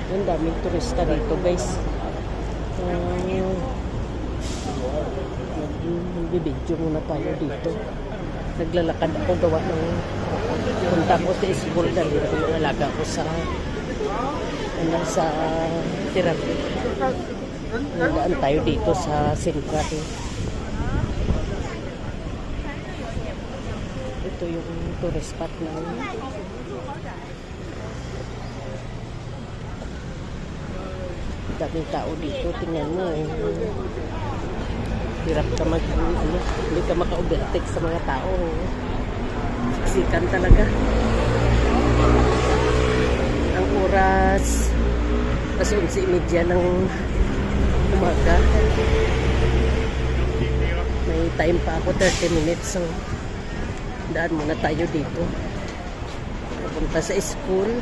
Ang daming turista dito, guys. Nagbibidyo muna tayo dito. Naglalakad ako gawa ng punta ko sa school dahil yung alaga ko sa therapy. Nandaan tayo dito sa Central. Ito yung tourist spot ng daming tao dito. Tingnan mo hirap ka hindi ka maka-overtake sa mga tao. Siksikan talaga. Ang oras kasi 11:30 ng umaga. May time pa ako 30 minutes, so daan muna tayo dito papunta sa school.